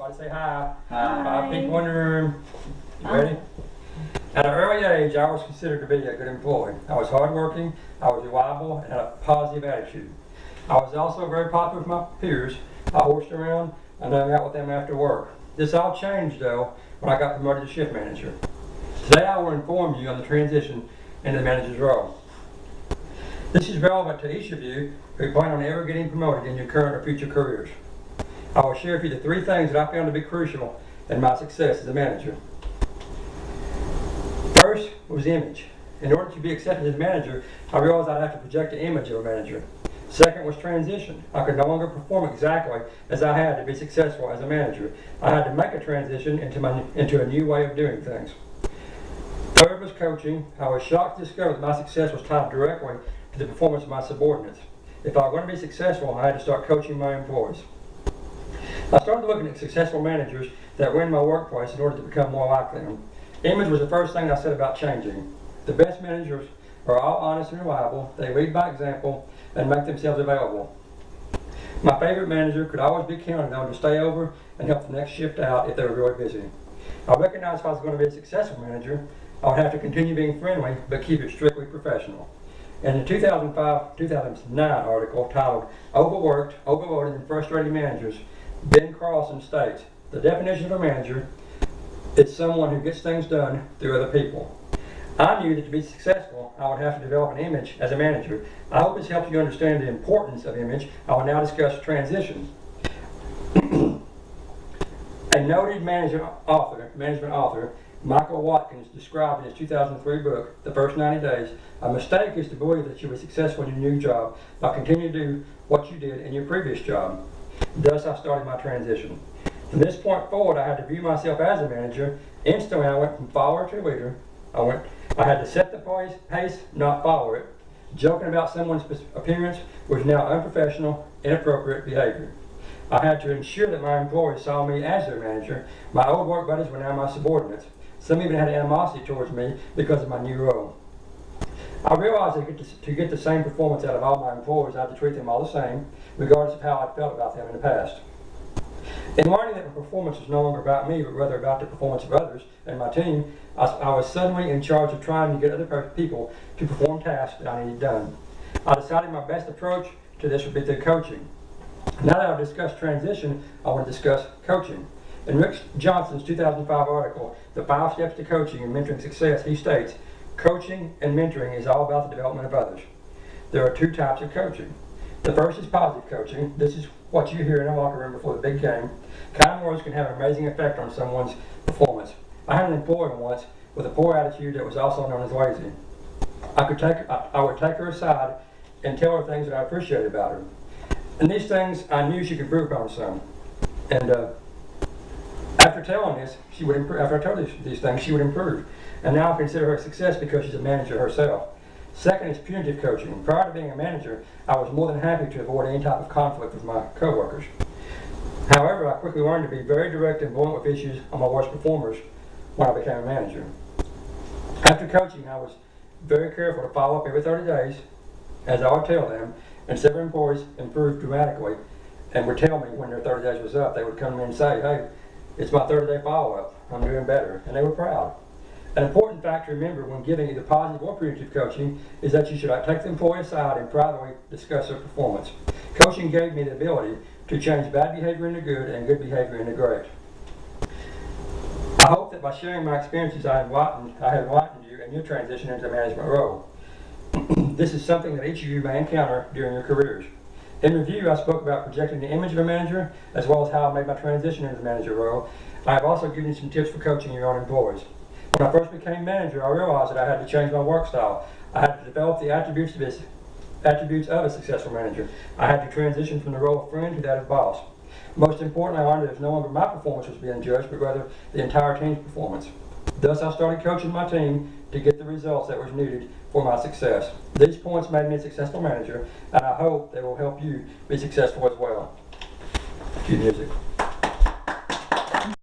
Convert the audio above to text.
Everybody say hi. Hi. 5 people in the room. You ready? At an early age, I was considered to be a good employee. I was hardworking, I was reliable, and had a positive attitude. I was also very popular with my peers. I horsed around and hung out with them after work. This all changed, though, when I got promoted to shift manager. Today, I will inform you on the transition into the manager's role. This is relevant to each of you who plan on ever getting promoted in your current or future careers. I will share with you the 3 things that I found to be crucial in my success as a manager. First was image. In order to be accepted as a manager, I realized I'd have to project the image of a manager. Second was transition. I could no longer perform exactly as I had to be successful as a manager. I had to make a transition into a new way of doing things. Third was coaching. I was shocked to discover that my success was tied directly to the performance of my subordinates. If I was going to be successful, I had to start coaching my employees. I started looking at successful managers that were in my workplace in order to become more like them. Image was the first thing I said about changing. The best managers are all honest and reliable. They lead by example and make themselves available. My favorite manager could always be counted on to stay over and help the next shift out if they were really busy. I recognized if I was going to be a successful manager, I would have to continue being friendly but keep it strictly professional. In the 2005-2009 article titled Overworked, Overloaded, and Frustrated Managers, Ben Carlson states, the definition of a manager is someone who gets things done through other people. I knew that to be successful, I would have to develop an image as a manager. I hope this helps you understand the importance of image. I will now discuss transition. A noted management author, Michael Watkins, described in his 2003 book, The First 90 Days, a mistake is to believe that you were successful in your new job by continuing to do what you did in your previous job. Thus, I started my transition. From this point forward, I had to view myself as a manager. Instantly, I went from follower to leader. I had to set the pace, not follow it. Joking about someone's appearance was now unprofessional, inappropriate behavior. I had to ensure that my employees saw me as their manager. My old work buddies were now my subordinates. Some even had animosity towards me because of my new role. I realized that to get the same performance out of all my employees, I had to treat them all the same, regardless of how I felt about them in the past. In learning that the performance was no longer about me, but rather about the performance of others and my team, I was suddenly in charge of trying to get other people to perform tasks that I needed done. I decided my best approach to this would be through coaching. Now that I've discussed transition, I want to discuss coaching. In Rick Johnson's 2005 article, The 5 Steps to Coaching and Mentoring Success, he states, coaching and mentoring is all about the development of others. There are 2 types of coaching. The first is positive coaching. This is what you hear in a locker room before the big game. Kind words can have an amazing effect on someone's performance. I had an employee once with a poor attitude that was also known as lazy. I would take her aside and tell her things that I appreciated about her. And these things, I knew she could improve upon some. And after telling this, she would improve. After I told her these things, she would improve. And now I consider her a success because she's a manager herself. Second is punitive coaching. Prior to being a manager, I was more than happy to avoid any type of conflict with my coworkers. However, I quickly learned to be very direct and blunt with issues on my worst performers when I became a manager. After coaching, I was very careful to follow up every 30 days, as I would tell them, and several employees improved dramatically and would tell me when their 30 days was up. They would come to me and say, hey, it's my 30-day follow-up. I'm doing better. And they were proud. An important fact to remember when giving either positive or punitive coaching is that you should take the employee aside and privately discuss their performance. Coaching gave me the ability to change bad behavior into good and good behavior into great. I hope that by sharing my experiences I have enlightened you in your transition into a management role. This is something that each of you may encounter during your careers. In review, I spoke about projecting the image of a manager as well as how I made my transition into the manager role. I have also given you some tips for coaching your own employees. When I first became manager, I realized that I had to change my work style. I had to develop the attributes of a successful manager. I had to transition from the role of friend to that of boss. Most importantly, I learned that it was no longer my performance was being judged, but rather the entire team's performance. Thus, I started coaching my team to get the results that was needed for my success. These points made me a successful manager, and I hope they will help you be successful as well. Cue music.